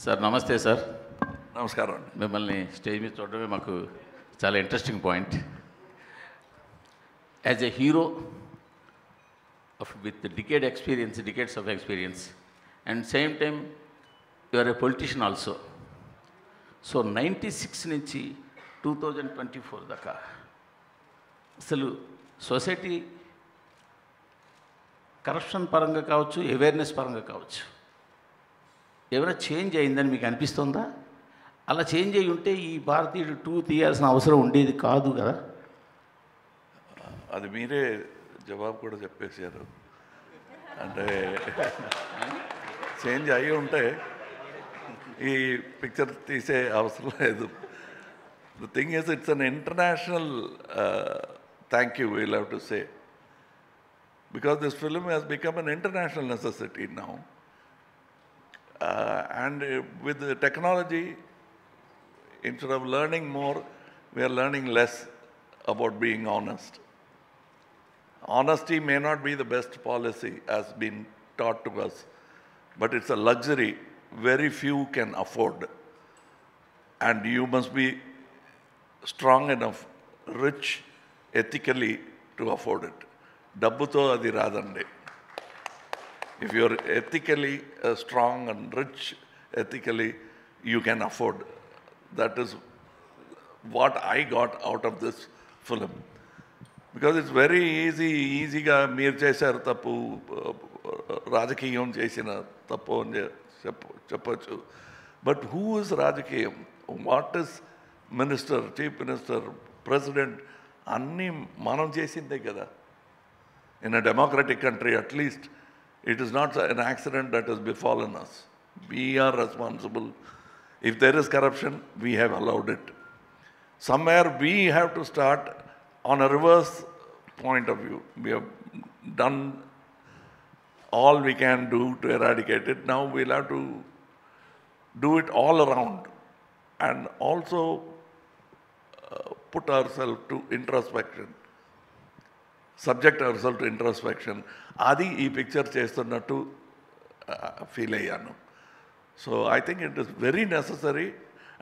Sir నమస్తే sir. నమస్కారం. మిమ్మల్ని స్టేజ్ మీద చూడడమే మాకు చాలా interesting point. As a hero with decades of experience and same time you are a politician also. So 96 నుంచి 2024 దాకా అసలు సొసైటీ కరప్షన్ పరంగా కావచ్చు, అవేర్నెస్ పరంగా కావచ్చు, ఏమైనా చేంజ్ అయిందని మీకు అనిపిస్తుందా? అలా చేంజ్ అయ్యి ఉంటే ఈ భారతీయుడు 2 తీయాల్సిన అవసరం ఉండేది కాదు కదా. అది మీరే జవాబు కూడా చెప్పేశారు. అంటే చేంజ్ అయ్యి ఉంటే ఈ పిక్చర్ తీసే అవసరం లేదు. The thing is it's an international thank you we'll have to say, because this film has become an international necessity now. And with the technology, instead of learning more, we are learning less about being honest. Honesty may not be the best policy as been taught to us, but it's a luxury very few can afford. And you must be strong enough, rich ethically to afford it. డబ్బుతో అది రాదండి. If you're ethically strong and rich ethically, you can afford. That is what I got out of this film. Because it's very easyగా మీరు చేశారు తప్పు, రాజకీయం చేసిన తప్పు అని చెప్పచ్చు. బట్ హూ ఇస్ రాజకీయం? What is minister, chief minister, president? అన్నీ మనం చేసిందే కదా. In a democratic country, at least, it is not an accident that has befallen us. We are responsible. If there is corruption, we have allowed it. Somewhere we have to start on a reverse point of view. We have done all we can do to eradicate it. Now we'll have to do it all around and also put ourselves to introspection. Subject ourselves to introspection. అది ఈ picture చేస్తున్నట్టు feel అయ్యాను. So I think it is very necessary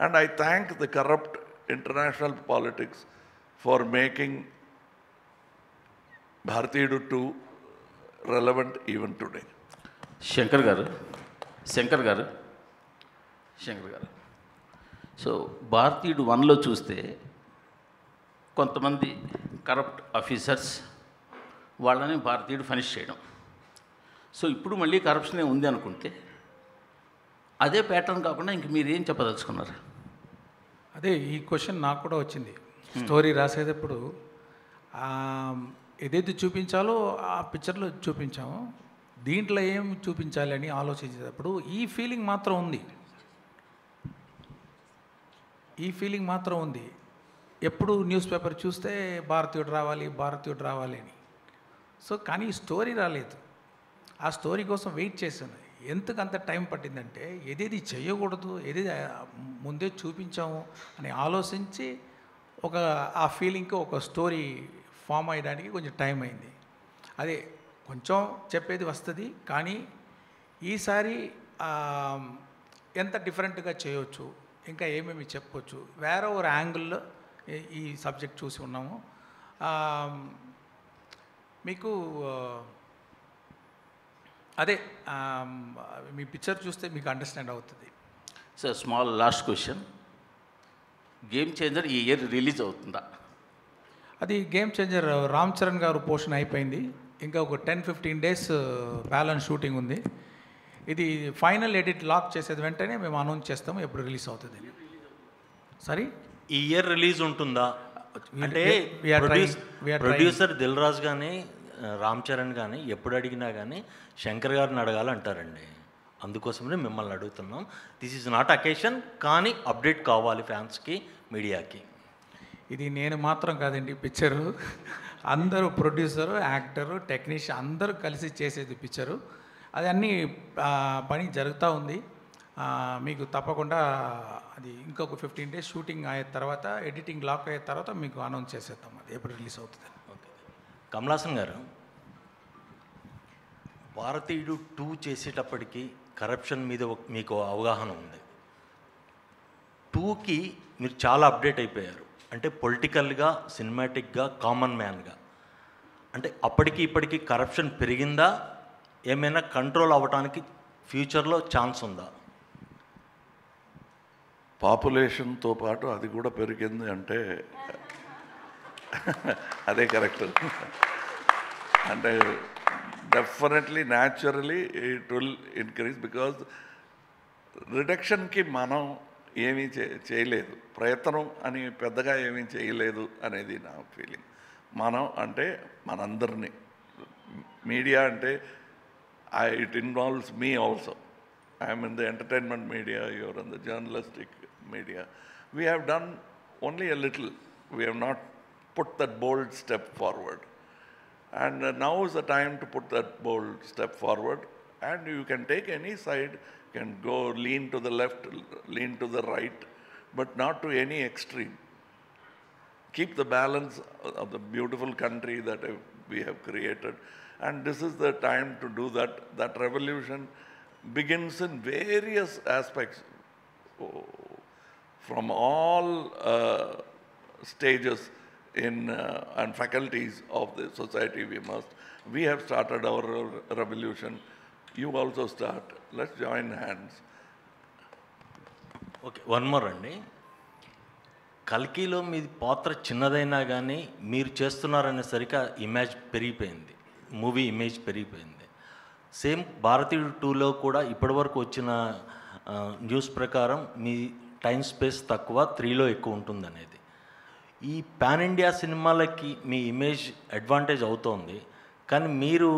and I thank the corrupt international politics for making భారతీయుడు 2 relevant even today. Shankar గారు so భారతీయుడు 1లో చూస్తే కొంతమంది corrupt officers వాళ్ళని భారతీయుడు ఫనిష్ చేయడం. సో ఇప్పుడు మళ్ళీ కరప్షనే ఉంది అనుకుంటే అదే ప్యాటర్న్ కాకుండా ఇంక మీరు ఏం చెప్పదలుచుకున్నారు? అదే ఈ క్వశ్చన్ నాకు కూడా వచ్చింది. స్టోరీ రాసేటప్పుడు ఏదైతే చూపించాలో ఆ పిక్చర్లో చూపించాము, దీంట్లో ఏం చూపించాలి అని ఆలోచించేటప్పుడు ఈ ఫీలింగ్ మాత్రం ఉంది. ఎప్పుడు న్యూస్ పేపర్ చూస్తే భారతీయుడు రావాలి అని. సో కానీ స్టోరీ రాలేదు. ఆ స్టోరీ కోసం వెయిట్ చేశాను. ఎందుకు అంత టైం పట్టిందంటే ఏదేది చేయకూడదు, ఏదేది ముందే చూపించాము అని ఆలోచించి ఆ ఫీలింగ్కి ఒక స్టోరీ ఫామ్ అయ్యడానికి కొంచెం టైం అయింది. అదే కొంచెం చెప్పేది వస్తుంది, కానీ ఈసారి ఎంత డిఫరెంట్గా చేయవచ్చు, ఇంకా ఏమేమి చెప్పవచ్చు, వేరే ఒక యాంగిల్లో ఈ సబ్జెక్ట్ చూసి ఉన్నాము. మీకు అదే మీ పిక్చర్ చూస్తే మీకు అండర్స్టాండ్ అవుతుంది. Sir small last question, game changer ఈ ఇయర్ రిలీజ్ అవుతుందా? అది గేమ్ చేంజర్ రామ్ చరణ్ గారు పోర్షన్ అయిపోయింది. ఇంకా ఒక 10-15 డేస్ బ్యాలెన్స్ షూటింగ్ ఉంది. ఇది ఫైనల్ ఎడిట్ లాక్ చేసేది వెంటనే మేము అనౌన్స్ చేస్తాము ఎప్పుడు రిలీజ్ అవుతుంది. సరే, ఈ ఇయర్ రిలీజ్ ఉంటుందా అంటే ప్రొడ్యూసర్ దిల్ రాజు కానీ రామ్ చరణ్ కానీ ఎప్పుడు అడిగినా కానీ శంకర్ గారిని అడగాలంటారండి. అందుకోసమే మిమ్మల్ని అడుగుతున్నాం. దిస్ ఈజ్ నాట్ అకేషన్, కానీ అప్డేట్ కావాలి ఫ్యాన్స్కి, మీడియాకి. ఇది నేను మాత్రం కాదండి, పిక్చరు అందరూ ప్రొడ్యూసరు, యాక్టరు, టెక్నీషియన్ అందరూ కలిసి చేసేది పిక్చరు. అది అన్నీ పని జరుగుతూ ఉంది. మీకు తప్పకుండా అది ఇంకొక 15 డేస్ షూటింగ్ అయిన తర్వాత, ఎడిటింగ్ లాక్ అయిన తర్వాత మీకు అనౌన్స్ చేసేద్దాం అది ఎప్పుడు రిలీజ్ అవుతుంది. ఓకే. కమలాసన్ గారు, భారతీయుడు 2 చేసేటప్పటికి కరప్షన్ మీద మీకు అవగాహన ఉంది. 2కి మీరు చాలా అప్డేట్ అయిపోయారు. అంటే పొలిటికల్గా, సినిమాటిక్గా, కామన్ మ్యాన్గా. అంటే అప్పటికి ఇప్పటికీ కరప్షన్ పెరిగిందా, ఏమైనా కంట్రోల్ అవ్వడానికి ఫ్యూచర్లో ఛాన్స్ ఉందా? పాపులేషన్తో పాటు అది కూడా పెరిగింది అంటే అదే కరెక్ట్. అంటే definitely naturally it will increase, because రిడక్షన్కి మనం ఏమీ చేయలేదు, ప్రయత్నం అని పెద్దగా ఏమీ చేయలేదు అనేది నా ఫీలింగ్. మనం అంటే మనందరినీ, మీడియా అంటే it involves me also. I'm in the entertainment media, your in the journalistic media. We have done only a little. We have not put that bold step forward. And now is the time to put that bold step forward. And you can take any side, can go lean to the left, lean to the right, but not to any extreme. Keep the balance of the beautiful country that we have created. And this is the time to do that. That revolution begins in various aspects. From all stages and faculties of the society, we have started our revolution. You also start. Let's join hands. Okay, one more అండి. కల్కిలో మీ పాత్ర చిన్నదైనా కానీ మీరు చేస్తున్నారనేసరికి image పెరిగిపోయింది, movie image పెరిగిపోయింది. Same భారతీయుడు 2లో కూడా ఇప్పటివరకు వచ్చిన న్యూస్ ప్రకారం మీ టైం స్పేస్ తక్కువ, 3లో ఎక్కువ ఉంటుందనేది. ఈ పాన్ ఇండియా సినిమాలకి మీ ఇమేజ్ అడ్వాంటేజ్ అవుతోంది, కానీ మీరు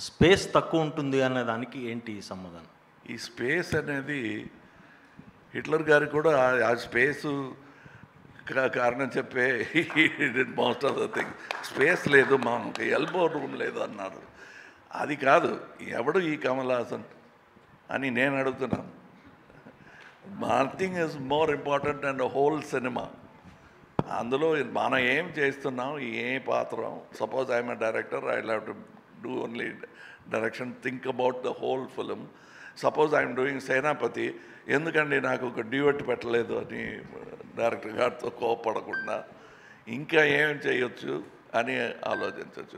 స్పేస్ తక్కువ ఉంటుంది అనే దానికి ఏంటి సమాధానం? ఈ స్పేస్ అనేది హిట్లర్ గారికి కూడా ఆ స్పేసు కారణం చెప్పే most of the thing. Space లేదు, మాకు ఎల్బో రూమ్ లేదు అన్నారు. అది కాదు, ఎవడు ఈ కమల్ హాసన్ అని నేను అడుగుతున్నాను. Nothing is more important and whole cinema. అందులో మనం ఏం చేస్తున్నాం, ఏ పాత్ర. Suppose I'm a director, I have to do only direction, think about the whole film. Suppose I'm doing Senapathi, ఎందుకండి నాకు ఒక డ్యూయట్ పెట్టలేదు అని డైరెక్టర్ గారితో కోపడకుండా ఇంకా ఏం చేయొచ్చు అని ఆలోచించవచ్చు.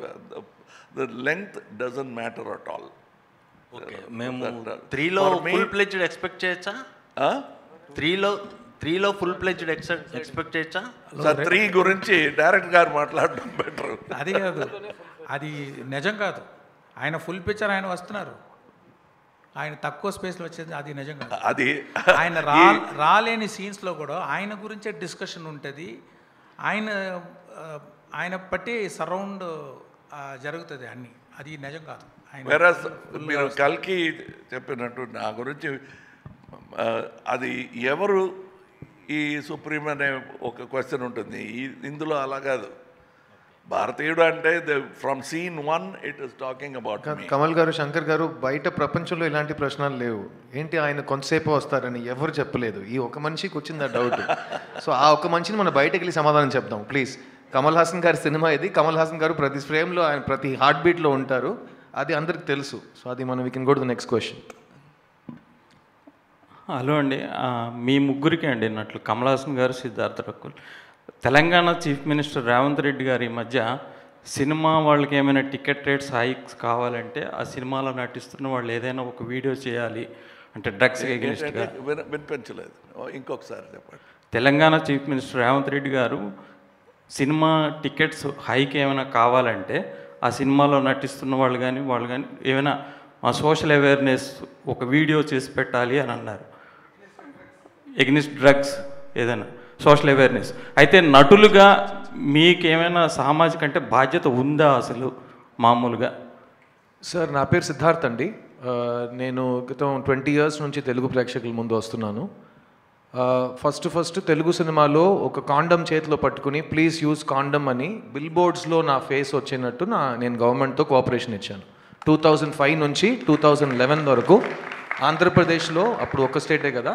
The length doesn't matter at all. Okay, మేము 3లో ఫుల్ ప్లెజ్డ్ ఎక్స్పెక్ట్ చేయొచ్చా? 3లో ఫుల్ ప్లెజ్డ్ ఎక్స్పెక్ట్ చేయొచ్చా? సార్ 3 గురించి డైరెక్టర్ గారు మాట్లాడడం బెటర్. అది కాదు, అది నిజం కాదు. ఆయన ఫుల్ పిక్చర్ ఆయన వస్తున్నారు, ఆయన తక్కువ స్పేస్లో వచ్చేది అది నిజం కాదు. అది ఆయన రాలేని సీన్స్లో కూడా ఆయన గురించే డిస్కషన్ ఉంటుంది. ఆయన బట్టి సరౌండ్ జరుగుతుంది అన్నీ. అది నిజం కాదు. వెరస్ మీరు కల్కి చెప్పినట్టు నా గురించి అది ఎవరు ఈ సుప్రీం అనే ఒక క్వశ్చన్ ఉంటుంది. ఇందులో అలా కాదు. భారతీయుడు అంటే from scene 1 it is talking about me. Kamal garu, Shankar గారు, బయట ప్రపంచంలో ఇలాంటి ప్రశ్నలు లేవు. ఏంటి ఆయన కొంతసేపు వస్తారని ఎవరు చెప్పలేదు. ఈ ఒక మనిషికి వచ్చింది ఆ డౌట్. సో ఆ ఒక మనిషిని మనం బయటకు వెళ్ళి సమాధానం చెప్దాం ప్లీజ్. కమల్ హాసన్ గారి సినిమా ఇది. కమల్ హాసన్ గారు ప్రతి ఫ్రేమ్లో, ఆయన ప్రతి హార్ట్ బీట్లో ఉంటారు. అది అందరికి తెలుసు. సో అది మనం we can go to the next question. Hello అండి, మీ ముగ్గురికి అండి అన్నట్లు కమల్ హాసన్ గారు, సిద్ధార్థ రకుల్. తెలంగాణ చీఫ్ మినిస్టర్ రేవంత్ రెడ్డి గారి మధ్య సినిమా వాళ్ళకి ఏమైనా టికెట్ రేట్స్ హైక్స్ కావాలంటే ఆ సినిమాలో నటిస్తున్న వాళ్ళు ఏదైనా ఒక వీడియో చేయాలి అంటే డ్రగ్స్ ఎగెనిస్ట్గా. వినిపించలేదు, ఇంకొకసారి చెప్పండి. తెలంగాణ చీఫ్ మినిస్టర్ రేవంత్ రెడ్డి గారు సినిమా టికెట్స్ హైక్ ఏమైనా కావాలంటే ఆ సినిమాలో నటిస్తున్న వాళ్ళు కానీ ఏమైనా సోషల్ అవేర్నెస్ ఒక వీడియో చేసి పెట్టాలి అని అన్నారు. ఎగ్నిస్ట్ డ్రగ్స్ ఏదైనా సోషల్ అవేర్నెస్. అయితే నటులుగా మీకేమైనా సామాజిక అంటే బాధ్యత ఉందా అసలు మామూలుగా? సార్, నా పేరు సిద్ధార్థ్ అండి. నేను గతం 20 years నుంచి తెలుగు ప్రేక్షకుల ముందు వస్తున్నాను. ఫస్ట్ తెలుగు సినిమాలో ఒక కాండమ్ చేతిలో పట్టుకుని ప్లీజ్ యూజ్ కాండమ్ అని బిల్ బోర్డ్స్లో నా ఫేస్ వచ్చినట్టు నేను గవర్నమెంట్తో కోఆపరేషన్ ఇచ్చాను. 2005 నుంచి 2011 వరకు ఆంధ్రప్రదేశ్లో, అప్పుడు ఒక స్టేటే కదా,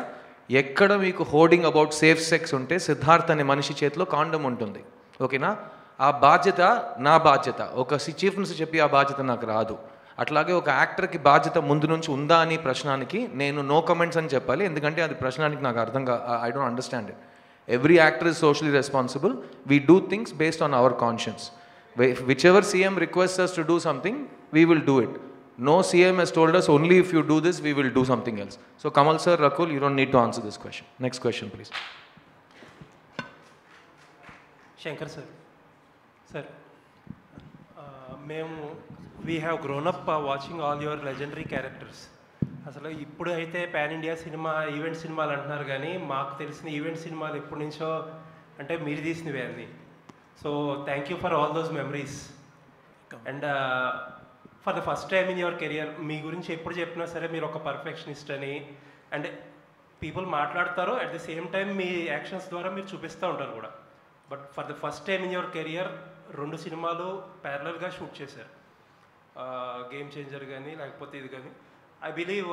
ఎక్కడ మీకు హోర్డింగ్ అబౌట్ సేఫ్ సెక్స్ ఉంటే సిద్ధార్థ్ అనే మనిషి చేతిలో కాండమ్ ఉంటుంది. ఓకేనా? ఆ బాధ్యత నా బాధ్యత. ఒక చీఫ్ మినిస్టర్ చెప్పి ఆ బాధ్యత నాకు రాదు. అట్లాగే ఒక యాక్టర్కి బాధ్యత ముందు నుంచి ఉందా అని ప్రశ్నానికి నేను నో కమెంట్స్ అని చెప్పాలి, ఎందుకంటే అది ప్రశ్నానికి నాకు అర్థం I don't understand it. Every actor is socially responsible. We do things based on hour conscience. Which ever CM requests us to do something, we will do it. No CM has told us only if you do this, we will do something else. So Kamal sir, Rakul, you don't need to answer this question. Next question, please. Shankar sir. Sir, we have grown up watching all your legendary characters. అసలు ఇప్పుడు అయితే pan India cinema event సినిమాలు అంటున్నారు, కానీ మాకు తెలిసిన event సినిమాలు ఎప్పటి నుంచో అంటే మీరు తీసినవే అన్నీ. So thank you for all those memories. And for the first time in your career మీ గురించి ఎప్పుడు చెప్పినా సరే మీరు ఒక పర్ఫెక్షనిస్ట్ అని అండ్ పీపుల్ మాట్లాడతారు, అట్ ది సేమ్ టైం మీ యాక్షన్స్ ద్వారా మీరు చూపిస్తూ ఉంటారు కూడా. But for the first time in your career 2 సినిమాలు ప్యారలల్గా షూట్ చేశారు, గేమ్ చేంజర్ కానీ లేకపోతే ఇది కానీ. ఐ బిలీవ్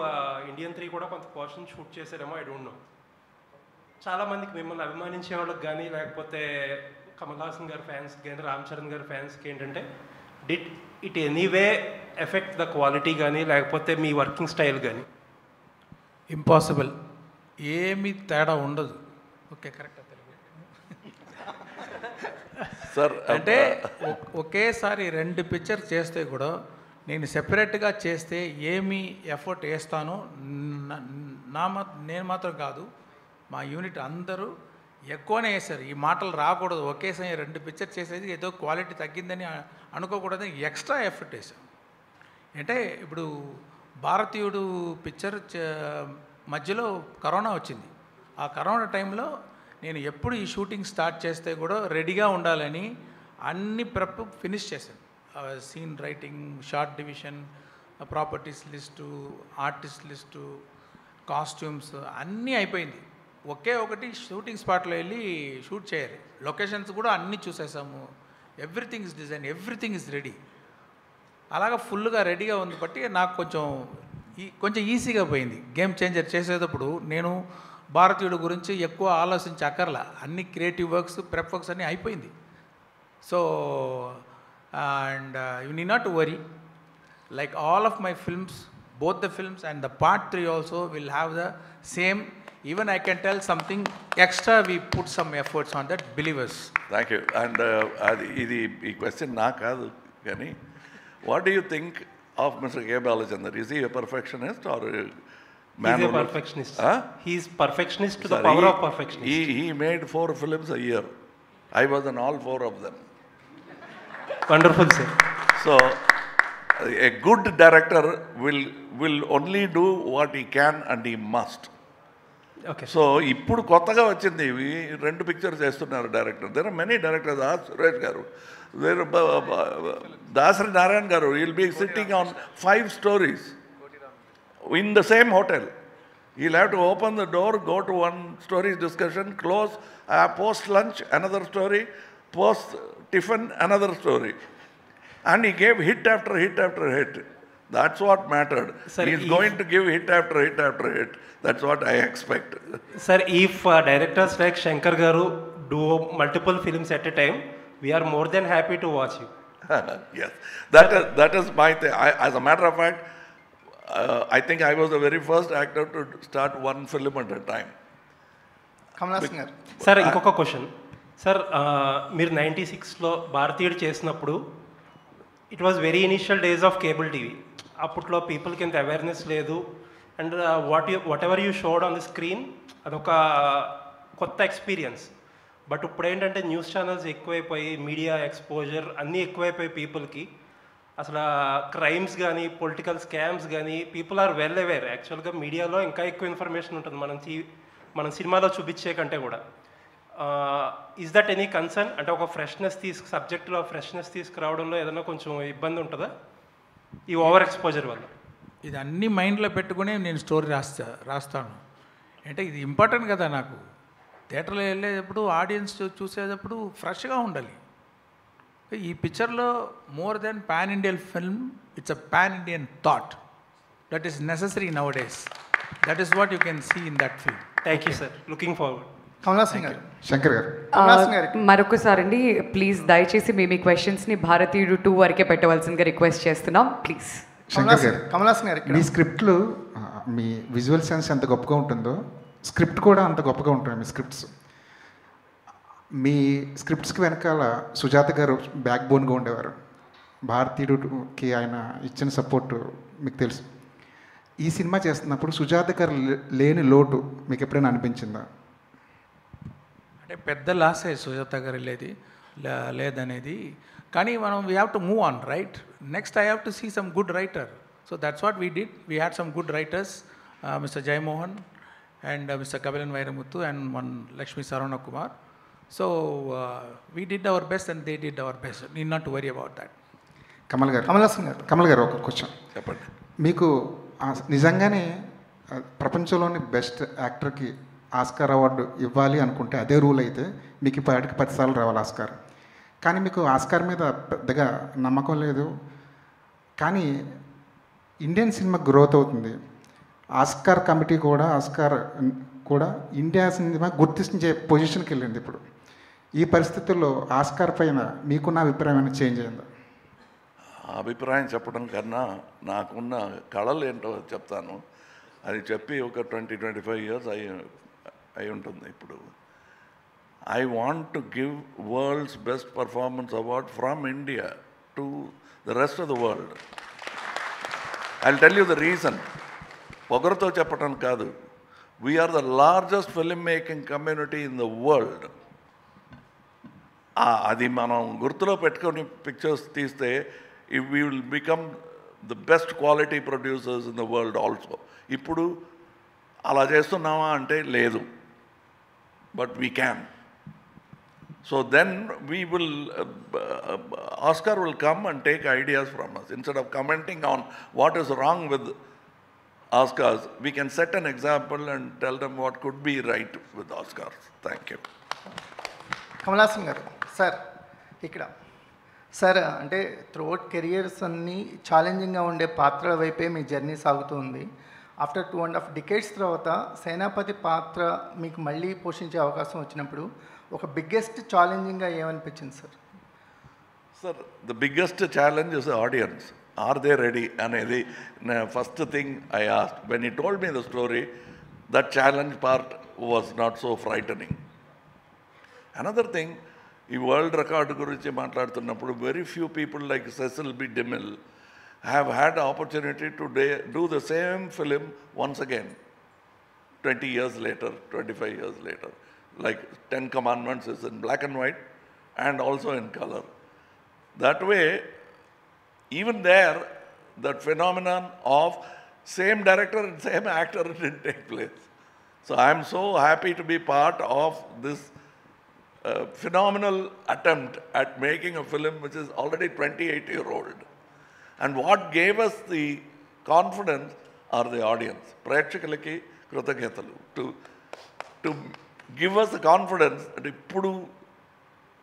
ఇండియన్ 3 కూడా కొంత పోర్షన్ షూట్ చేశారేమో, ఐ డోంట్ నో. చాలామందికి మిమ్మల్ని అభిమానించే వాళ్ళకి కానీ లేకపోతే కమల్ హాసన్ గారి ఫ్యాన్స్ కానీ రామ్ చరణ్ గారి ఫ్యాన్స్కి ఏంటంటే did it anyway effect the quality కానీ లేకపోతే మీ వర్కింగ్ స్టైల్ కానీ? ఇంపాసిబుల్, ఏమీ తేడా ఉండదు. Okay, correct. సార్ అంటే ఒకేసారి 2 పిక్చర్ చేస్తే కూడా నేను సెపరేట్గా చేస్తే ఏమి ఎఫర్ట్ వేస్తానో నేను మాత్రం కాదు, మా యూనిట్ అందరూ ఎక్కువనే వేశారు. ఈ మాటలు రాకూడదు, ఒకేసారి 2 పిక్చర్ చేసేది ఏదో క్వాలిటీ తగ్గిందని అనుకోకూడదని ఎక్స్ట్రా ఎఫర్ట్ వేసాం. అంటే ఇప్పుడు భారతీయుడు పిక్చర్ మధ్యలో కరోనా వచ్చింది. ఆ కరోనా టైంలో నేను ఎప్పుడు ఈ షూటింగ్ స్టార్ట్ చేస్తే కూడా రెడీగా ఉండాలని అన్ని ప్రెప్ ఫినిష్ చేశాను. Scene writing, shot division, properties list, artist list, costumes అన్నీ అయిపోయింది. ఒకే ఒకటి షూటింగ్ స్పాట్లో వెళ్ళి షూట్ చేయాలి. లొకేషన్స్ కూడా అన్నీ చూసేసాము. Everything is design, everything is ready. అలాగా ఫుల్గా రెడీగా ఉంది బట్టి నాకు కొంచెం ఈజీగా పోయింది. గేమ్ చేంజర్ చేసేటప్పుడు నేను భారతీయుడు గురించి ఎక్కువ ఆలోచించక్కర్లా, అన్ని క్రియేటివ్ వర్క్స్, ప్రెప్ వర్క్స్ అన్నీ అయిపోయింది. So and you need not to worry, like all of my films, both the films and the part 3 also will have the same. Even I can tell something extra, we put some efforts on that, believers. Thank you. And ఈ question నా కాదు కానీ, what do you think of Mr. K. Balachandran? Is he a perfectionist or a man? He's a perfectionist. He is perfectionist to the power of perfectionist. He made 4 films a year. I was in all 4 of them. Wonderful, sir. So a good director will only do what he can and he must. Okay. So ఇప్పుడు కొత్తగా వచ్చింది, 2 pictures చేస్తున్నారు director. There are many directors. Suresh garu, there Dasari Narayana garu, will be sitting on 5 stories in the same hotel. He'll have to open the door, go to one story discussion, close, post lunch another story, post tiffin another story. And he gave hit after hit after hit. That's what mattered. Sir, he is going to give hit after hit after hit. That's what I expect. Sir, if directors like Shankar Garu do multiple films at a time, we are more than happy to watch you. Yes, that is my thing. As a matter of fact, I think I was the very first actor to start 1 film at a time. Kamal Haasan garu. Sir ఇంకొక question. Sir మీరు 96లో భారతీయుడు చేసినప్పుడు it was very initial days of cable TV. అప్పట్లో పీపుల్కి ఎంత awareness లేదు. And whatever you showed on the screen అదొక కొత్త ఎక్స్పీరియన్స్. బట్ ఇప్పుడు ఏంటంటే న్యూస్ ఛానల్స్ ఎక్కువైపోయి, మీడియా ఎక్స్పోజర్ అన్నీ ఎక్కువైపోయి పీపుల్కి. అసలు క్రైమ్స్ కానీ, పొలిటికల్ స్కామ్స్ కానీ, పీపుల్ ఆర్ వెల్ అవేర్. యాక్చువల్గా మీడియాలో ఇంకా ఎక్కువ ఇన్ఫర్మేషన్ ఉంటుంది మనం సినిమాలో చూపించే కంటే కూడా. Is that any concern? అంటే ఒక సబ్జెక్ట్లో ఫ్రెష్నెస్ తీసుకురావడంలో ఏదైనా కొంచెం ఇబ్బంది ఉంటుందా ఈ ఓవర్ ఎక్స్పోజర్ వల్ల? ఇది అన్ని మైండ్లో పెట్టుకుని నేను స్టోరీ రాస్తాను. అంటే ఇది ఇంపార్టెంట్ కదా నాకు. థియేటర్లో వెళ్ళేటప్పుడు ఆడియన్స్ చూసేటప్పుడు ఫ్రెష్గా ఉండాలి. ఈ పిక్చర్లో more than pan Indian film, it's a pan Indian thought that is necessary nowadays. That is what you can see in that film. Thank you sir. Looking forward. Kamal Haasan garu. Shankar గారు. మరొకసారి అండి, ప్లీజ్ దయచేసి మీ క్వశ్చన్స్ని భారతీయుడు 2 వరకే పెట్టవలసిందిగా రిక్వెస్ట్ చేస్తున్నాం, please. Kamal Haasan గారు మీ స్క్రిప్ట్లు మీ visual sense ఎంత గొప్పగా ఉంటుందో స్క్రిప్ట్ కూడా అంత గొప్పగా ఉంటుంది మీ స్క్రిప్ట్స్. మీ స్క్రిప్ట్స్కి వెనకాల సుజాత గారు బ్యాక్ బోన్గా ఉండేవారు. భారతీయుడికి ఆయన ఇచ్చిన సపోర్టు మీకు తెలుసు. ఈ సినిమా చేస్తున్నప్పుడు సుజాత గారు లేని లోటు మీకు ఎప్పుడైనా అనిపించిందా? అంటే పెద్ద లాసే సుజాత గారు లేదనేది. కానీ మనం we have to move on, right? Next I have to see some good writer. So that's what we did. We had some good writers, mister Jayamohan and Mr. Kabilan Vairamuthu and one Lakshmi Sarvana Kumar. So we did our best and they did our best. Need not to worry about that. Kamal గారు ఒక question చెప్పండి. మీకు నిజంగానే ప్రపంచంలోని best యాక్టర్కి Oscar award ఇవ్వాలి అనుకుంటే అదే rule అయితే మీకు ఇప్పటికి 10 సార్లు రావాలి ఆస్కార్. కానీ మీకు ఆస్కార్ మీద పెద్దగా నమ్మకం లేదు. కానీ ఇండియన్ సినిమా గ్రోత్ అవుతుంది. ఆస్కార్ కమిటీ కూడా ఇండియా సినిమా గుర్తించే పొజిషన్కి వెళ్ళింది ఇప్పుడు. ఈ పరిస్థితుల్లో ఆస్కార్ పైన మీకున్న అభిప్రాయం ఏమైనా చేంజ్ అయిందా? అభిప్రాయం చెప్పడం కన్నా నాకున్న కళలు ఏంటో చెప్తాను. అది చెప్పి ఒక 20-25 years అయి ఉంటుంది ఇప్పుడు. I want to give world's best performance award from India to the rest of the world. I will tell you the reason. పొగరుతో చెప్పడం కాదు. We're the largest film making community in the world. అది మనం గుర్తులో పెట్టుకొని pictures తీస్తే we will become the best quality producers in the world also. ఇప్పుడు అలా చేస్తున్నామా అంటే లేదు, but we can. So then we will Oscar will come and take ideas from us. Instead of commenting on what is wrong with Oscars, we can set an example and tell them what could be right with Oscars. Thank you. Kamal Haasan garu, sir ఇక్కడ sir అంటే throughout careers అన్నీ ఛాలెంజింగ్గా ఉండే పాత్రల వైపే మీ journey సాగుతుంది. After 2.5 decades తర్వాత సేనాపతి పాత్ర మీకు మళ్ళీ పోషించే అవకాశం వచ్చినప్పుడు ఒక బిగ్గెస్ట్ ఛాలెంజింగ్గా ఏమనిపించింది sir? Sir, the biggest challenge is the audience. Are they ready? అనేది first thing I asked. When he told me the story, that challenge part was not so frightening. Another thing, ఈ world record గురించి మాట్లాడుతున్నప్పుడు very few people like Cecil B. DeMille have had the opportunity to do the same film once again, 20 years later, 25 years later. Like 10 Commandments is in black and white and also in color. That way, even there, that phenomenon of same director and same actor didn't take place. So I am so happy to be part of this phenomenal attempt at making a film which is already 28-year-old. And what gave us the confidence are the audience. Prekshakalaki krutaketalu to give us the confidence that ippudu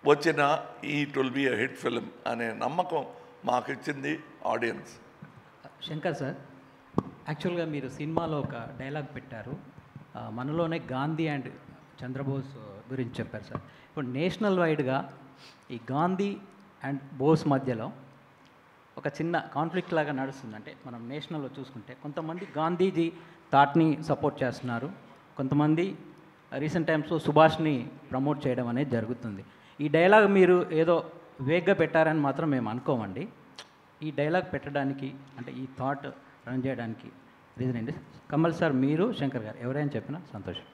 vachina it will be a hit film ane nammakam మాకు ఇచ్చింది audience. Shankar sir, యాక్చువల్గా మీరు సినిమాలో ఒక dialogue పెట్టారు, మనలోనే Gandhi and Chandrabose గురించి చెప్పారు సార్. ఇప్పుడు నేషనల్ వైడ్గా ఈ గాంధీ అండ్ బోస్ మధ్యలో ఒక చిన్న కాన్ఫ్లిక్ట్ లాగా నడుస్తుంది. అంటే మనం నేషనల్లో చూసుకుంటే కొంతమంది గాంధీజీ థాట్ని సపోర్ట్ చేస్తున్నారు, కొంతమంది రీసెంట్ టైమ్స్లో సుభాష్ని ప్రమోట్ చేయడం అనేది జరుగుతుంది. ఈ డైలాగ్ మీరు ఏదో వేగ్గా పెట్టారని మాత్రం మేము అనుకోమండి. ఈ డైలాగ్ పెట్టడానికి అంటే ఈ థాట్ రన్ చేయడానికి రీజన్ ఏంటి? కమల్ సార్, మీరు, శంకర్ గారు ఎవరైనా చెప్పినా సంతోషం.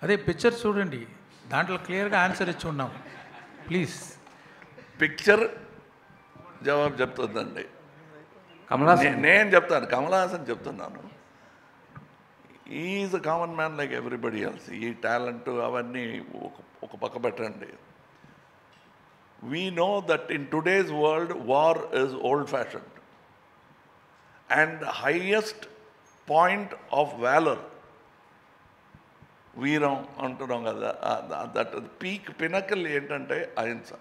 అదే పిక్చర్ చూడండి, దాంట్లో క్లియర్గా ఆన్సర్ ఇచ్చి ఉన్నాం. ప్లీజ్ పిక్చర్ జవాబు చెప్తుందండి. నేను చెప్తాను, కమల్ హాసన్ చెప్తున్నాను. Is a common man like everybody else. ఈ టాలెంట్ అవన్నీ ఒక పక్క పెట్టండి. We know that in today's world, war is old-fashioned. And the highest point of valor, veeram antunam kada, that peak pinnacle entante ahimsa.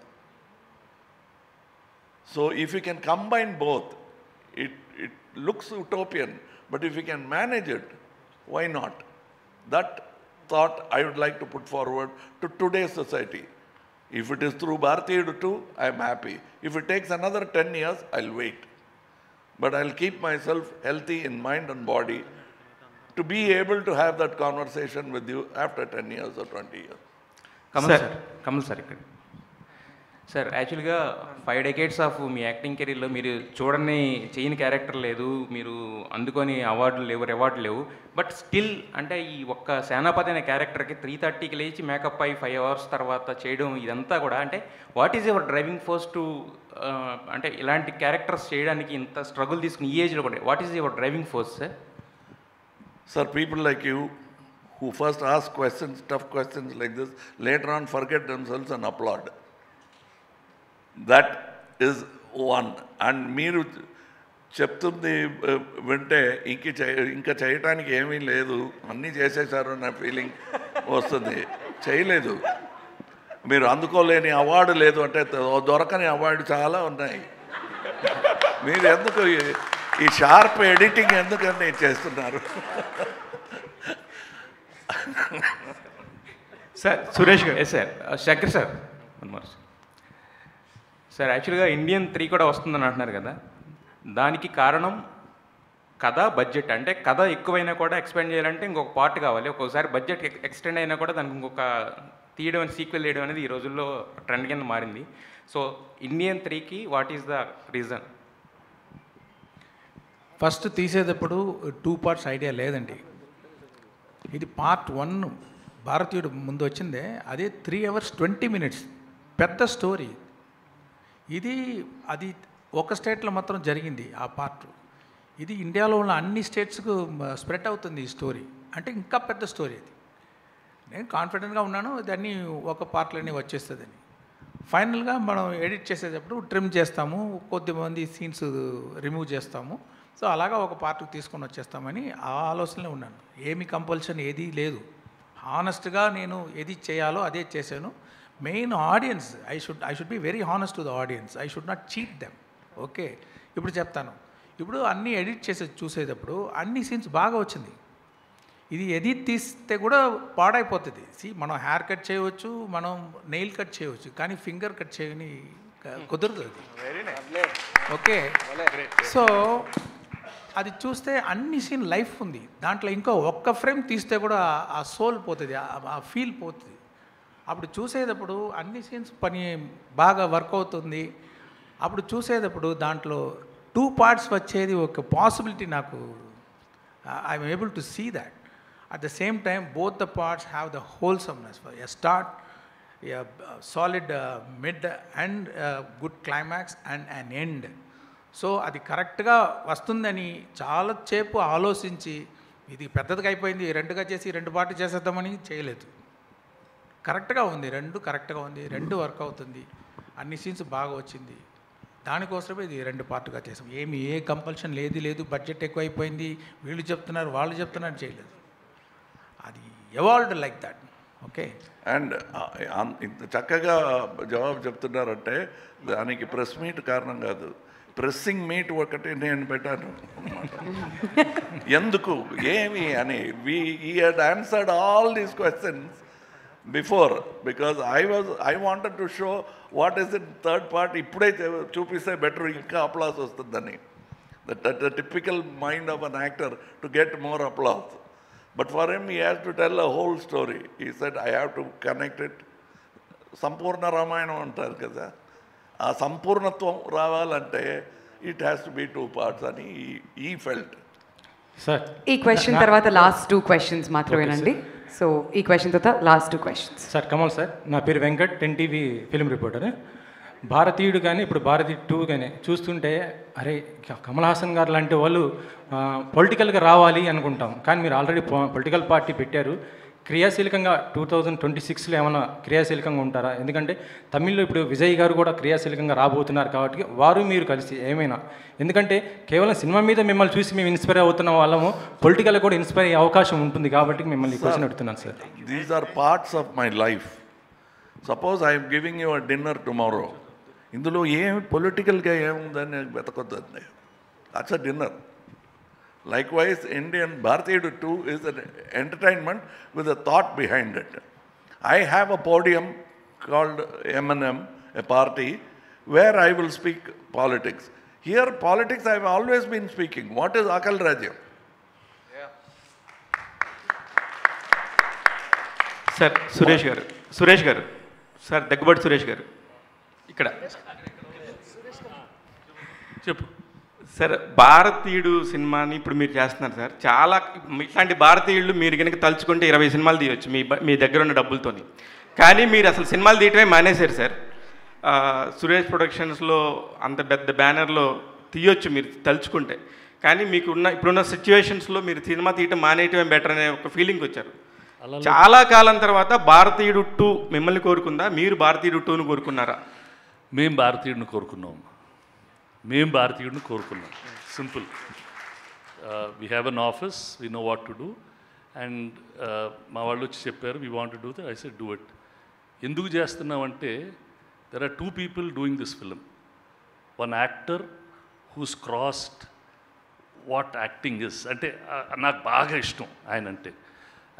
So if you can combine both, it looks utopian, but if you can manage it, why not? That thought I would like to put forward to today's society. If it is through Bharatiya too, I am happy. If it takes another 10 years, I'll wait. but I'll keep myself healthy in mind and body to be able to have that conversation with you after 10 years or 20 years. Kamal sir ఇక్కడ sir యాక్చువల్గా 5 decades of me acting కెరీర్లో మీరు చూడని చేయని character లేదు, మీరు అందుకొని అవార్డులు లేవు, రివార్డులు లేవు, బట్ స్టిల్ అంటే ఈ ఒక్క సేనాపతి అనే క్యారెక్టర్కి 3:30కి లేచి మేకప్ అయ్యి 5 hours తర్వాత చేయడం ఇదంతా కూడా అంటే what is your driving force to అంటే ఇలాంటి క్యారెక్టర్స్ చేయడానికి ఇంత స్ట్రగుల్ తీసుకుని ఈ ఏజ్లో కూడా what is your driving force sir? Sir, people like you who first ask questions, tough questions like this, later on forget themselves and applaud. That is one. And మీరు చెప్తుంది వింటే ఇంకా చేయటానికి ఏమీ లేదు, అన్నీ చేసేసారు అన్న ఫీలింగ్ వస్తుంది. చేయలేదు, మీరు అందుకోలేని అవార్డు లేదు అంటే దొరకని అవార్డు చాలా ఉన్నాయి. మీరు ఎందుకు ఈ షార్ప్ ఎడిటింగ్ ఎందుకని చేస్తున్నారు? సార్ సురేష్ గారు సార్ శంకర్ సార్ సార్ యాక్చువల్గా ఇండియన్ 3 కూడా వస్తుందని అంటున్నారు కదా, దానికి కారణం కథ, బడ్జెట్. అంటే కథ ఎక్కువైనా కూడా ఎక్స్పెండ్ చేయాలంటే ఇంకొక పార్ట్ కావాలి, ఒక్కొక్కసారి బడ్జెట్ ఎక్స్టెండ్ అయినా కూడా దానికి ఇంకొక తీయడం సీక్వెల్ చేయడం అనేది ఈ రోజుల్లో ట్రెండ్ కింద మారింది. సో ఇండియన్ 3కి what is the reason? First తీసేటప్పుడు 2 parts ఐడియా లేదండి. ఇది Part 1 భారతీయుడు ముందు వచ్చిందే, అదే 3 hours 20 minutes పెద్ద స్టోరీ. అది ఒక స్టేట్లో మాత్రం జరిగింది ఆ పార్ట్. ఇది ఇండియాలో ఉన్న అన్ని స్టేట్స్కు స్ప్రెడ్ అవుతుంది ఈ స్టోరీ, అంటే ఇంకా పెద్ద స్టోరీ అది. నేను కాన్ఫిడెంట్గా ఉన్నాను దాన్ని ఒక పార్ట్లోనే వచ్చేస్తుందని. ఫైనల్గా మనం ఎడిట్ చేసేటప్పుడు ట్రిమ్ చేస్తాము, కొద్దిమంది సీన్స్ రిమూవ్ చేస్తాము. సో అలాగా ఒక పార్ట్కి తీసుకొని వచ్చేస్తామని ఆ ఆలోచనలో ఉన్నాను. ఏమి కంపల్షన్ ఏదీ లేదు, హానెస్ట్గా నేను ఏది చేయాలో అదే చేశాను. Main audience, I should be very honest to the audience, I should not cheat them. Okay, ఇప్పుడు చెప్తాను. ఇప్పుడు అన్నీ ఎడిట్ చేసి చూసేటప్పుడు అన్ని సీన్స్ బాగా వచ్చింది. ఇది ఎడిట్ తీస్తే కూడా పాడైపోతుంది. మనం హెయిర్ కట్ చేయవచ్చు, మనం నెయిల్ కట్ చేయవచ్చు, కానీ ఫింగర్ కట్ చేయని కుదరదు అది. ఓకే, సో అది చూస్తే అన్ని సీన్ లైఫ్ ఉంది దాంట్లో. ఇంకో ఒక్క ఫ్రేమ్ తీస్తే కూడా ఆ సోల్ పోతుంది, ఆ ఫీల్ పోతుంది. అప్పుడు చూసేటప్పుడు అన్ని సీన్స్ పని బాగా వర్క్ అవుతుంది. అప్పుడు చూసేటప్పుడు దాంట్లో 2 parts వచ్చేది ఒక పాసిబిలిటీ నాకు. I'm able to see that. At the same time both the parts have the wholesomeness, a start, a solid mid and good climax and an end. So అది కరెక్ట్గా వస్తుందని చాలా సేపు ఆలోచించి, ఇది పెద్దదిగా అయిపోయింది 2గా చేసి 2 పార్ట్లు చేసేద్దామని చేయలేదు. కరెక్ట్గా ఉంది, 2 కరెక్ట్గా ఉంది, 2 వర్క్ అవుతుంది, అన్ని సీన్స్ బాగా వచ్చింది. దానికోసమే ఇది 2 పార్ట్గా చేసాం. ఏ కంపల్షన్ లేదు, బడ్జెట్ ఎక్కువైపోయింది, వీళ్ళు చెప్తున్నారు వాళ్ళు చెప్తున్నారు, చేయలేదు. అది evolved like that. Okay, and ఇంత చక్కగా జవాబు చెప్తున్నారంటే దానికి ప్రెస్ మీట్ కారణం కాదు, ప్రెస్సింగ్ మీట్ ఒకటి నేను పెట్టాను. ఎందుకు ఏమి అని he had answered all these questions before, because I wanted to show what is in third part. ఇప్పుడే చూపిస్తే బెటర్, ఇంకా అప్లాస్ వస్తుందని. The typical mind of an actor to get more applause. But for him, he has to tell a whole story. He said, I have to connect it. సంపూర్ణ రామాయణం అంటారు కదా, ఆ సంపూర్ణత్వం రావాలంటే it has to be 2 parts అని ఈ felt. Sir ఈ question తర్వాత last 2 questions మాత్రమేనండి. So ఈ క్వశ్చన్ తర్వాత last 2 questions. Sir Kamal sir, నా పేరు వెంకట్, 10TV ఫిల్మ్ రిపోర్టర్. భారతీయుడు కానీ ఇప్పుడు భారతీయ 2 కానీ చూస్తుంటే అరే కమల్ హాసన్ గారు లాంటి వాళ్ళు పొలిటికల్గా రావాలి అనుకుంటాం, కానీ మీరు ఆల్రెడీ పొలిటికల్ పార్టీ పెట్టారు. క్రియాశీలకంగా 2026లో ఏమైనా క్రియాశీలకంగా ఉంటారా? ఎందుకంటే తమిళ్లో ఇప్పుడు విజయ్ గారు కూడా క్రియాశీలకంగా రాబోతున్నారు కాబట్టి వారు మీరు కలిసి ఏమైనా, ఎందుకంటే కేవలం సినిమా మీద మిమ్మల్ని చూసి మేము ఇన్స్పైర్ అవుతున్న వాళ్ళము, పొలిటికల్ కూడా ఇన్స్పైర్ అయ్యే అవకాశం ఉంటుంది కాబట్టి మిమ్మల్ని క్వశ్చన్ అడుగుతున్నాను sir. These are parts of my life. Suppose I'm giving you a dinner tomorrow, ఇందులో ఏమి పొలిటికల్గా ఏముందని వెతకొద్దండి, that's a dinner. Likewise, Indian Bharatiya 2 is an entertainment with a thought behind it. I have a podium called M&M, a party, where I will speak politics. Here, politics, I have always been speaking. What is Akal Rajyam? Sir Suresh గారు sir Daggubati Suresh గారు ఇక్కడ చెప్పు sir. భారతీయుడు సినిమాని ఇప్పుడు మీరు చేస్తున్నారు sir. చాలా ఇట్లాంటి భారతీయులు మీరు కనుక తలుచుకుంటే 20 సినిమాలు తీయవచ్చు మీ దగ్గర ఉన్న డబ్బులతోని. కానీ మీరు అసలు సినిమాలు తీయటమే మానేశారు సార్. సురేష్ ప్రొడక్షన్స్లో అంత పెద్ద బ్యానర్లో తీయొచ్చు మీరు తలుచుకుంటే. కానీ ఇప్పుడున్న సిచ్యువేషన్స్లో మీరు సినిమా తీయటం మానేయటమే బెటర్ అనే ఒక ఫీలింగ్ వచ్చారు. చాలా కాలం తర్వాత భారతీయుడు 2 మిమ్మల్ని కోరుకుందా, మీరు భారతీయుడు 2ను కోరుకున్నారా? మేము భారతీయుడిని కోరుకున్నాం. Simple. We have an office, we know what to do. And మా వాళ్ళు వచ్చి చెప్పారు we want to do that. I said do it. ఎందుకు చేస్తున్నామంటే there are 2 people doing this film. One actor who's crossed what acting is. అంటే నాకు బాగా ఇష్టం ఆయన అంటే.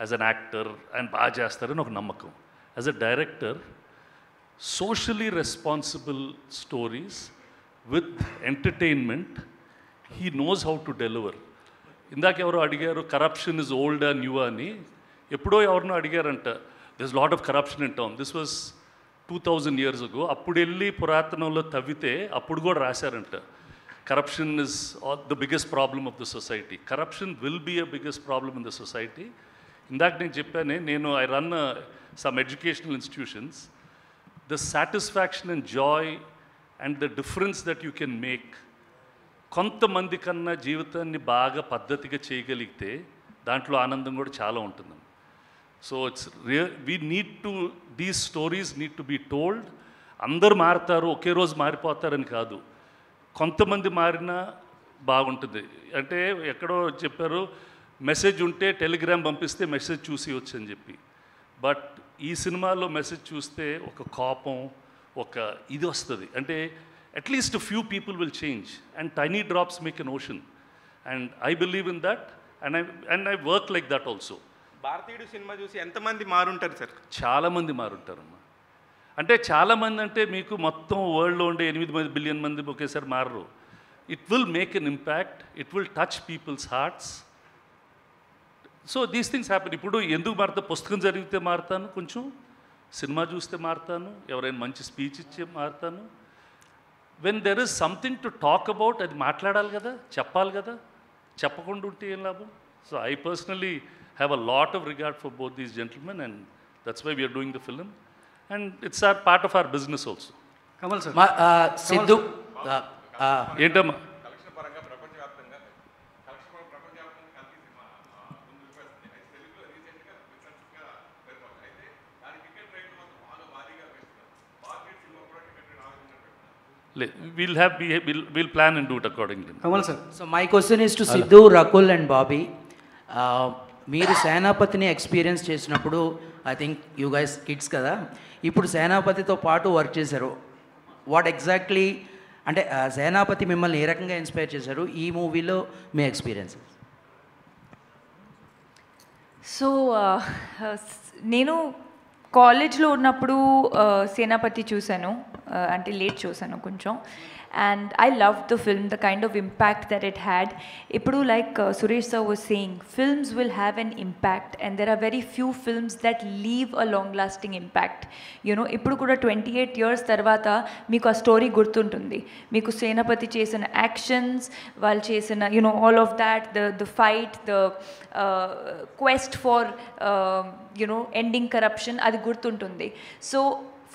యాజ్ అన్ యాక్టర్ ఆయన బాగా చేస్తారని ఒక నమ్మకం. As a director, socially responsible stories with entertainment he knows how to deliver. ఇందాక ఎవరో అడిగారు కరప్షన్ ఇస్ ఓల్డ్ న్యూ అని. ఎప్పుడో ఎవరినో అడిగారంట, this lot of corruption in town. This was 2000 years ago. అప్పుడు వెళ్ళి పురాతనంలో తవ్వితే అప్పుడు కూడా రాశారంట, corruption is the biggest problem of the society. Corruption will be a biggest problem in the society. ఇందాక నేను చెప్పానే, I run some educational institutions. The satisfaction and joy and the difference that you can make, కొంతమంది కన్నా జీవితాన్ని బాగా పద్ధతిగా చేయగలిగితే దాంట్లో ఆనందం కూడా చాలా ఉంటుంది. So we need to, these stories need to be told. అందరూ మారుతారు, ఒకే రోజు మారిపోతారని కాదు. కొంతమంది మారినా బాగుంటుంది. అంటే ఎక్కడో చెప్పారు, మెసేజ్ ఉంటే టెలిగ్రామ్ పంపిస్తే మెసేజ్ చూసి వచ్చు అని చెప్పి. బట్ ఈ సినిమాలో మెసేజ్ చూస్తే ఒక కోపం, ఒక ఇది వస్తుంది. అంటే at least few people will change and tiny drops make an ocean. And I believe in that and I work like that also. భారతీయుడు సినిమా చూసి ఎంతమంది మారుంటారు సార్? చాలామంది మారుంటారమ్మా. అంటే చాలామంది అంటే మీకు మొత్తం వరల్డ్లో ఉండే 8 బిలియన్ మంది ఒకేసారి మారరు. It will make an impact, it will touch people's hearts. So these things happen. ఇప్పుడు ఎందుకు మారుతా? పుస్తకం చదివితే మారుతాను, కొంచెం సినిమా చూస్తే మారుతాను, ఎవరైనా మంచి స్పీచ్ ఇచ్చి మారుతాను. When there is something to talk about, అది మాట్లాడాలి కదా, చెప్పాలి కదా. చెప్పకుండా ఉంటే ఏం లాభం? So I personally have a lot of regard for both these gentlemen and that's why we're doing the film and it's our part of our business also. Kamal sir, Siddhu ఏంటమ్మా? We'll plan and do it accordingly. Kamal sir, so my question is to Sidhu, Rakul and Bobby. మీరు సేనాపతిని experience చేసినప్పుడు, I think you guys kids కదా, ఇప్పుడు సేనాపతితో పాటు work చేశారు. What exactly అంటే సేనాపతి మిమ్మల్ని ఏ రకంగా ఇన్స్పైర్ చేశారు ఈ మూవీలో, మీ ఎక్స్పీరియన్సెస్? సో నేను కాలేజ్లో ఉన్నప్పుడు సేనాపతి చూశాను, అంటే లేట్ చూశాను కొంచెం. And I loved the film, the kind of impact that it had. Ippudu, like Suresh sir was saying, films will have an impact and there are very few films that leave a long lasting impact. You know, ippudu kuda 28 years tarvata meeku a story gurtuntundi. Meeku Senapati chesina actions, వాళ్ళు చేసిన, you know, all of that, the fight, the quest for you know, ending corruption, అది గుర్తుంటుంది. So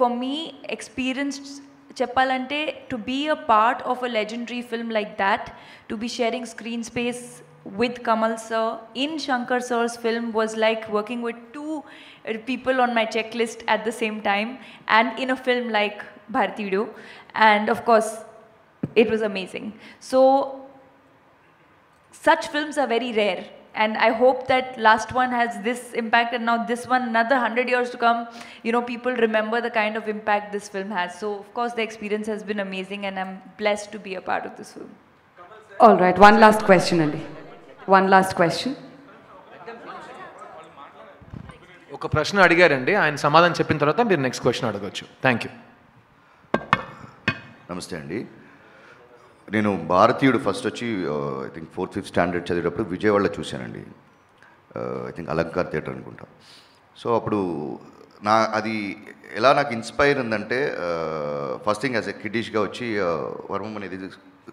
for me, experienced చెప్పాలంటే, to be a part of a legendary film like that, to be sharing screen space with Kamal sir in Shankar sir's film was like working with 2 people on my checklist at the same time, and in a film like Bharatiyudu, and of course it was amazing. So such films are very rare, and I hope that last one has this impact, and now this one, another 100 years to come, you know, people remember the kind of impact this film has. So of course the experience has been amazing and I'm blessed to be a part of this film. All right, one last question Andy. One last question. ఒక ప్రశ్న అడిగారండి, ఆయన సమాధానం చెప్పిన తర్వాత మీరు next question అడగొచ్చు. Thank you. నమస్తే అండి. నేను భారతీయుడు ఫస్ట్ వచ్చి I think 4th 5th standard చదివేటప్పుడు విజయవాడలో చూశానండి. ఐ థింక్ అలంకార్ థియేటర్ అనుకుంటా. సో అప్పుడు అది ఎలా నాకు ఇన్స్పైర్ ఉందంటే ఫస్ట్ థింగ్ యాజ్ ఎ కిడ్డిష్గా వచ్చి వర్మం అనేది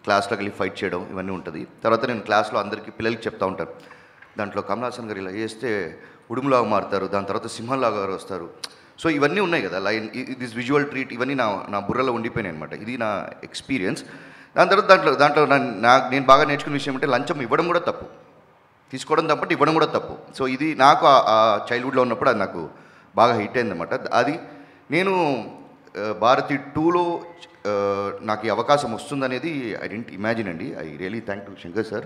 క్లాస్లోకి వెళ్ళి ఫైట్ చేయడం ఇవన్నీ ఉంటుంది. తర్వాత నేను క్లాస్లో అందరికీ పిల్లలకి చెప్తా ఉంటాను, దాంట్లో కమల్ హాసన్ గారు ఇలా చేస్తే ఉడుములాగా మారుతారు, దాని తర్వాత సింహంలాగా వస్తారు. సో ఇవన్నీ ఉన్నాయి కదా, లైన్ దిస్ విజువల్ ట్రీట్ ఇవన్నీ నా బుర్రలో ఉండిపోయినాయి అనమాట. ఇది నా ఎక్స్పీరియన్స్. దాని తర్వాత దాంట్లో నేను బాగా నేర్చుకున్న విషయం అంటే లంచం ఇవ్వడం కూడా తప్పు, తీసుకోవడం తప్పటి ఇవ్వడం కూడా తప్పు. సో ఇది నాకు ఆ చైల్డ్హుడ్లో ఉన్నప్పుడు అది నాకు బాగా హిట్ అయిందన్నమాట. అది నేను భారతి 2లో నాకు ఈ అవకాశం వస్తుందనేది ఐ డెంట్ ఇమాజిన్ అండి. I really thank to Shankar sir.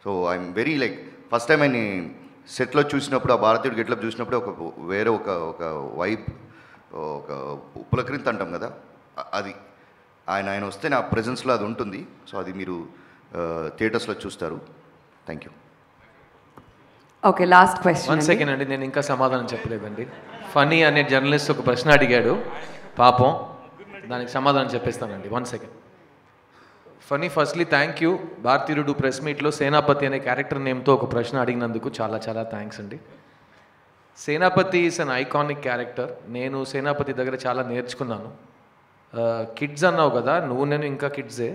So I'm very like first time ఆయన సెట్లో చూసినప్పుడు, ఆ భారతీయుడు గెట్లప్ చూసినప్పుడు వేరే ఒక వైబ్, ఒక పులకరింత అంటాం కదా, అది ఆయన వస్తే నా ప్రెజెన్స్లో అది ఉంటుంది. సో అది మీరు థియేటర్స్లో చూస్తారు. Thank you. Okay, last question. 1 second అండి, నేను ఇంకా సమాధానం చెప్పలేదండి. ఫనీ అనే జర్నలిస్ట్ ఒక ప్రశ్న అడిగాడు పాపం, దానికి సమాధానం చెప్పేస్తానండి. 1 second. Funny, firstly thank you. Bharateeyudu press మీట్లో సేనాపతి అనే క్యారెక్టర్ నేమ్తో ఒక ప్రశ్న అడిగినందుకు చాలా చాలా థ్యాంక్స్ అండి. సేనాపతి ఈస్ అన్ ఐకానిక్ క్యారెక్టర్. నేను సేనాపతి దగ్గర చాలా నేర్చుకున్నాను. కిడ్స్ అన్నావు కదా, నేను ఇంకా కిడ్సే.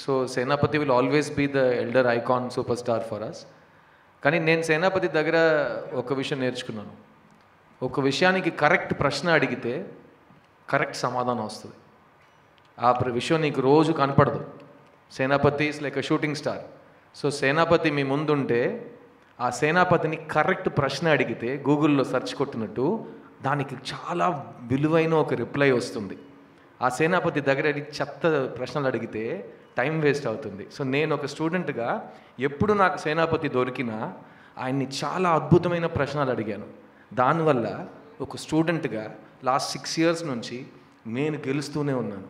So Senapathi will always be the elder icon super star for us. కానీ నేను సేనాపతి దగ్గర ఒక విషయం నేర్చుకున్నాను. ఒక విషయానికి కరెక్ట్ ప్రశ్న అడిగితే కరెక్ట్ సమాధానం వస్తుంది. ఆ విషయం నీకు రోజు కనపడదు. Senapathi is like a shooting star. So Senapathi మీ ముందుంటే ఆ సేనాపతిని కరెక్ట్ ప్రశ్న అడిగితే గూగుల్లో సెర్చ్ కొట్టినట్టు దానికి చాలా విలువైన ఒక రిప్లై వస్తుంది. ఆ సేనాపతి దగ్గర చెత్త ప్రశ్నలు అడిగితే టైం వేస్ట్ అవుతుంది. సో నేను ఒక స్టూడెంట్గా ఎప్పుడు నాకు సేనాపతి దొరికినా ఆయన్ని చాలా అద్భుతమైన ప్రశ్నలు అడిగాను. దానివల్ల ఒక స్టూడెంట్గా లాస్ట్ 6 years నుంచి నేను గెలుస్తూనే ఉన్నాను.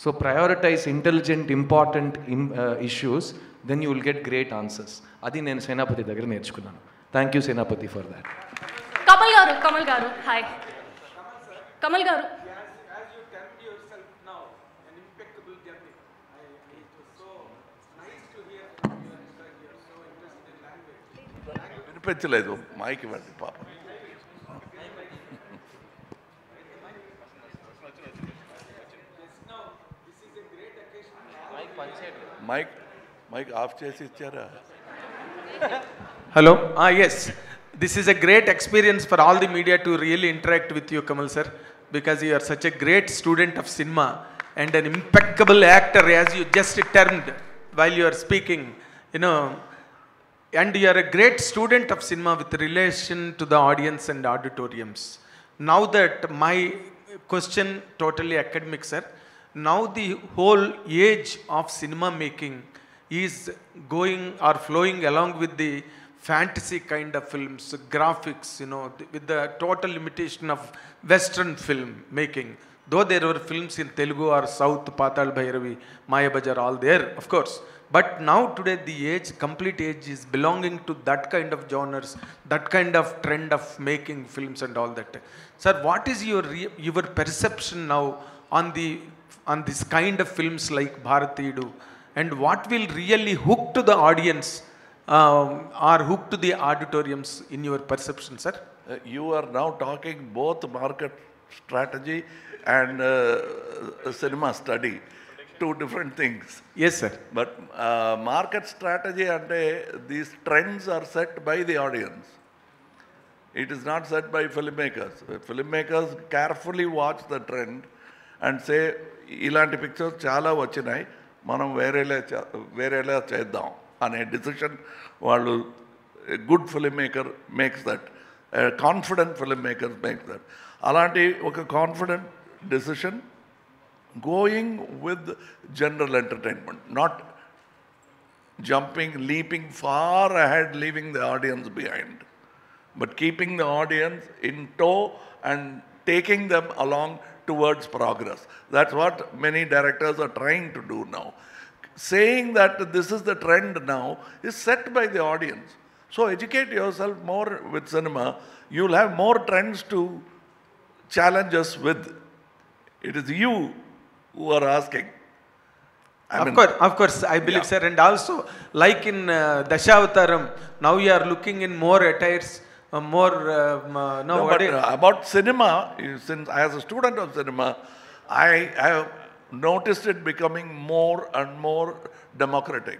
So prioritize intelligent important issues, then you will get great answers. అది నేను సేనాపతి దగ్గర నేర్చుకున్నాను. Thank you Senapathi for that. Kamal గారు హాయ్. కమల్ గారు, వినిపించలేదు, మైక్ ఇవ్వండి పాప. మైక్ ఆఫ్ చేసి ఇచ్చారా? Hello. Yes. This is a great experience for all the media to really interact with you, Kamal sir, because you are such a great student of cinema and an impeccable actor, as you just termed while you are speaking, and you are a great student of cinema with relation to the audience and auditoriums. Now that my question totally academic, sir, now the whole age of cinema making is going or flowing along with the fantasy kind of films, graphics, with the total limitation of Western film making. Though there were films in Telugu or South, Patal Bhairavi, Maya Bajar, all there, of course. But now today the complete age is belonging to that kind of genres, that kind of trend of making films and all that. Sir, what is your perception now on this kind of films like Bharatiyudu, and what will really hook to the audience or hook to the auditoriums in your perception, sir? You are now talking both market strategy and cinema study. Two different things. Yes, sir. But market strategy and these trends are set by the audience. It is not set by filmmakers. Filmmakers carefully watch the trend and say, ఇలాంటి pictures చాలా వచ్చినాయి, మనం వేరేలా చేద్దాం అనే decision వాళ్ళు, good film maker makes that, confident film maker makes that. అలాంటి ఒక confident decision going with general entertainment, not jumping, leaping far ahead, leaving the audience behind, but keeping the audience in tow and taking them along towards progress. That's what many directors are trying to do now. Saying that this is the trend now is set by the audience. So educate yourself more with cinema. You'll have more trends to challenge us with. It is you who are asking. Of course, I believe, sir. And also, like in Dashavataram, now you are looking in more attires, more. About cinema, since as a student of cinema, I have noticed it becoming more and more democratic,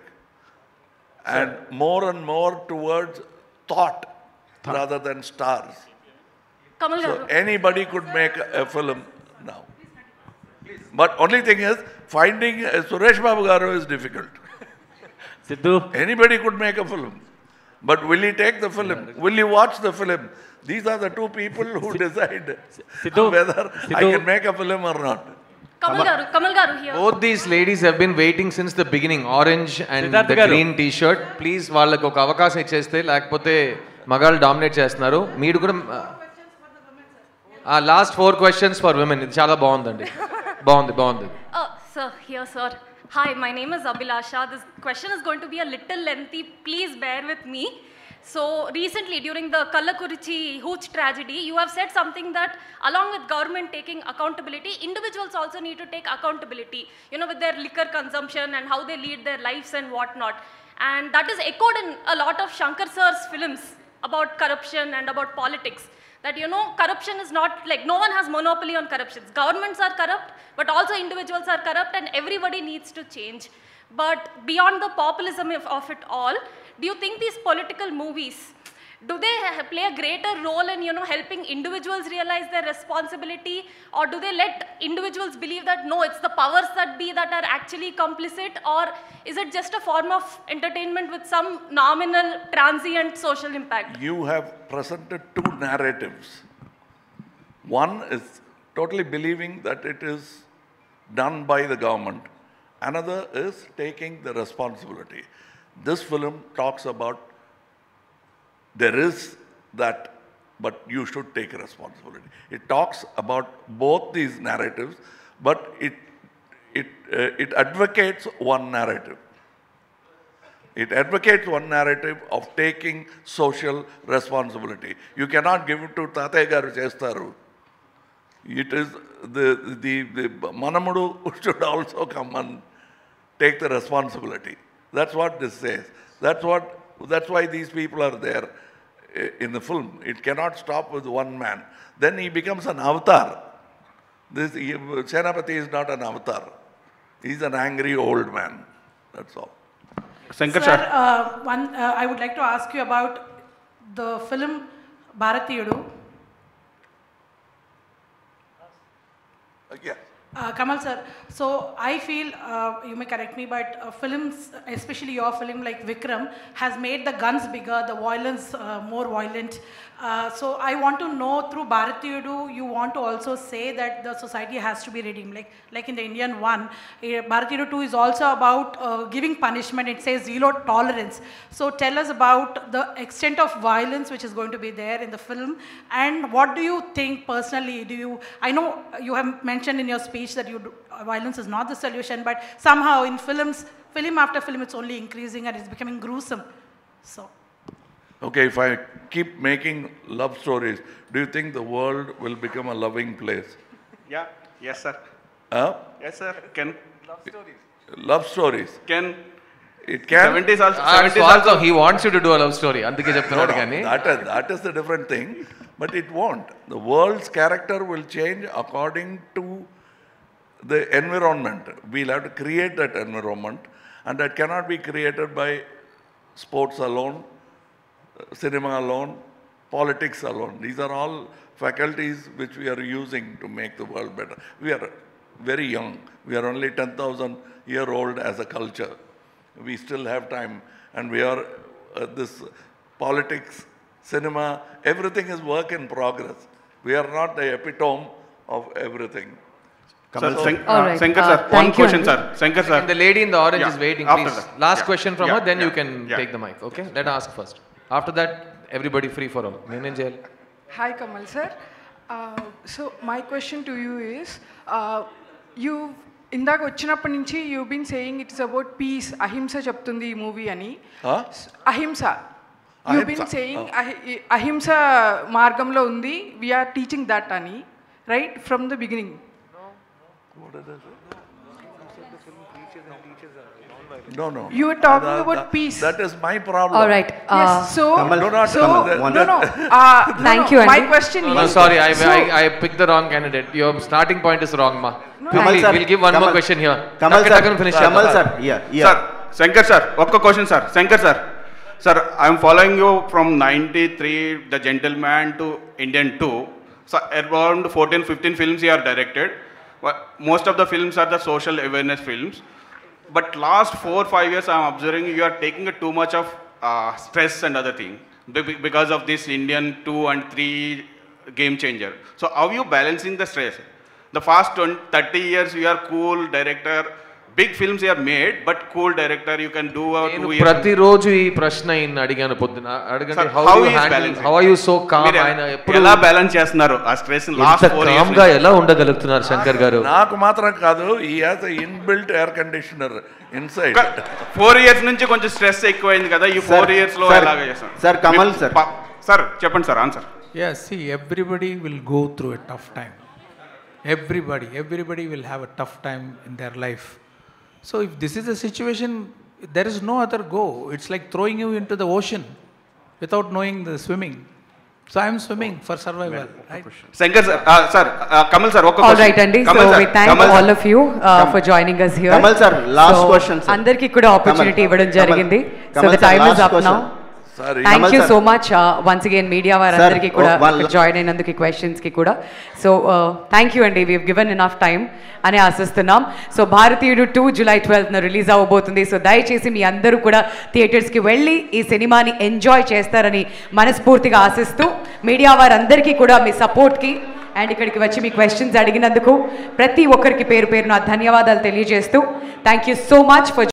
and more towards thought rather than stars. Kamal So garu. anybody could make a film now. But only thing is, finding Suresh Babu garu is difficult. Sidhu. Anybody could make a film. But will he take the film? Will he watch the film? These are the two people who decide whether I can make a film or not. Kamal garu here. Both these ladies have been waiting since the beginning. Orange and Siddharth the garu. green t-shirt. Please వాళ్ళకు ఒక అవకాశం ఇచ్చేస్తే లేకపోతే మగాళ్ళు dominate చేస్తున్నారు. మీరు కూడా last 4 questions for women. ఇది చాలా బాగుందండి. బాగుంది. Sir, here, sir. Hi, my name is Abhilasha. This question is going to be a little lengthy. Please bear with me. So, recently, during the Kallakurichi Hooch tragedy, you have said something that along with government taking accountability, individuals also need to take accountability, you know, with their liquor consumption and how they lead their lives and whatnot. And that is echoed in a lot of Shankar sir's films about corruption and about politics. That, you know, corruption is not like, no one has monopoly on corruption. Governments are corrupt, but also individuals are corrupt, and everybody needs to change. But beyond the populism of it all, do you think these political movies, do they play a greater role in, you know, helping individuals realize their responsibility, or do they let individuals believe that no, it's the powers that be that are actually complicit, or is it just a form of entertainment with some nominal transient social impact? You have presented two narratives. One is totally believing that it is done by the government. Another is taking the responsibility. This film talks about there is that, but you should take responsibility. It talks about both these narratives, but it advocates one narrative. It advocates one narrative of taking social responsibility. You cannot give it to Tataya garu chestaru. It is the Manamudu should also come and take the responsibility. That's what this says. That's why these people are there in the film. It cannot stop with one man. Then he becomes an avatar. Senapati is not an avatar. He's an angry old man. That's all. Sir, I would like to ask you about the film Bharatiyudu. Yeah. Kamal sir, so I feel, you may correct me, but films, especially your film like Vikram, has made the guns bigger, the violence more violent. So I want to know, through Bharatiyudu, you want to also say that the society has to be redeemed. Like in the Indian one, Bharatiyudu 2 is also about giving punishment. It says zero tolerance. So tell us about the extent of violence which is going to be there in the film, and what do you think personally? I know you have mentioned in your speech that violence is not the solution, but somehow in film after film, it's only increasing and it's becoming gruesome. So. Okay, if I keep making love stories, do you think the world will become a loving place? Yeah, yes, sir. Yes, sir. Can love stories. Can it can? 70s also. He wants you to do a love story. అందుకే చెప్తున్నాడు కానీ. That is the different thing, but it won't. The world's character will change according to the environment. We'll have to create that environment, and that cannot be created by sports alone, cinema alone, politics alone. These are all faculties which we are using to make the world better. We are very young. We are only 10,000-year-old as a culture. We still have time, and we are this politics, cinema, everything is work in progress. We are not the epitome of everything. Shankar sir, one question, sir. Shankar sir. And the lady in the orange is waiting, please. Last question from her, then you can take the mic, okay? Let her ask first. After that, everybody free for all. Hi, Kamal sir. So my question to you is, ఇందాక వచ్చినప్పటి నుంచి you been saying it's about peace, అహింస చెప్తుంది ఈ movie అని. అహింస you been saying అహింస మార్గంలో ఉంది, వీఆర్ టీచింగ్ దట్ అని, right from the beginning. No, no. You were talking about peace. That is my problem. All right. Yes, so, do not. Thank you, My Andy. question No, is... sorry, So- I picked the wrong candidate. Your starting point is wrong, ma. Kamal sir, We'll give one more question here. Kamal sir, Finish Kamal sir, yeah. Sir, Shankar sir, ఒక్క question sir. Shankar sir, sir, I'm following you from 93, The Gentleman to Indian 2. So around 14-15 films you are directed. Most of the films are the social awareness films. But last 4-5 years I'm observing you are taking too much of stress and other thing because of this Indian 2 and 3 game changer. So how are you balancing the stress? The past 30 years you are cool director. Big films you are made, but cool director you can do a 2 years. ప్రతిరోజు ఈ ప్రశ్న ఈయన అడిగాను పొద్దున అడగండి. How are you so calm? ఆయన ఎప్పుడు ఎలా బ్యాలెన్స్ చేస్తున్నారు ఆ స్ట్రెస్ లాస్ట్ 4 కామ్ గా ఎలా ఉండగలుగుతున్నారు శంకర్ గారు? నాకు మాత్రం కాదు, ఈ has inbuilt air conditioner inside. 4 years నుంచి కొంచెం స్ట్రెస్ ఎక్కువైంది కదా, ఈ 4 ఇయర్స్ లో ఎలాగా చేస్తారు సార్? కమల్ సార్, సార్ చెప్పండి sir answer. Yes, see, everybody will go through a tough time. Everybody will have a tough time in their life. So if this is the situation, there is no other go. It's like throwing you into the ocean without knowing the swimming. So I am swimming for survival. Right? Shankar sir, Kamal sir ఒక్క All right, Andy. So we thank all of you for joining us here. Kamal sir, last question, sir. అందరికీ కూడా opportunity ఇవ్వడం జరిగింది. So the time is up now. Sorry. Thank you so much once again media వారందరికీ కూడా join అయినందుకు ఈ questions కి కూడా. So thank you అండి, we have given enough time అని ఆశిస్తున్నాం. సో భారతీయుడు 2 July 12th రిలీజ్ అవ్వబోతుంది. సో దయచేసి మీ అందరూ కూడా థియేటర్స్కి వెళ్ళి ఈ సినిమాని ఎంజాయ్ చేస్తారని మనస్ఫూర్తిగా ఆశిస్తూ మీడియా వారందరికీ కూడా మీ సపోర్ట్కి అండ్ ఇక్కడికి వచ్చి మీ క్వశ్చన్స్ అడిగినందుకు ప్రతి ఒక్కరికి పేరు పేరున ధన్యవాదాలు తెలియజేస్తూ thank you so much for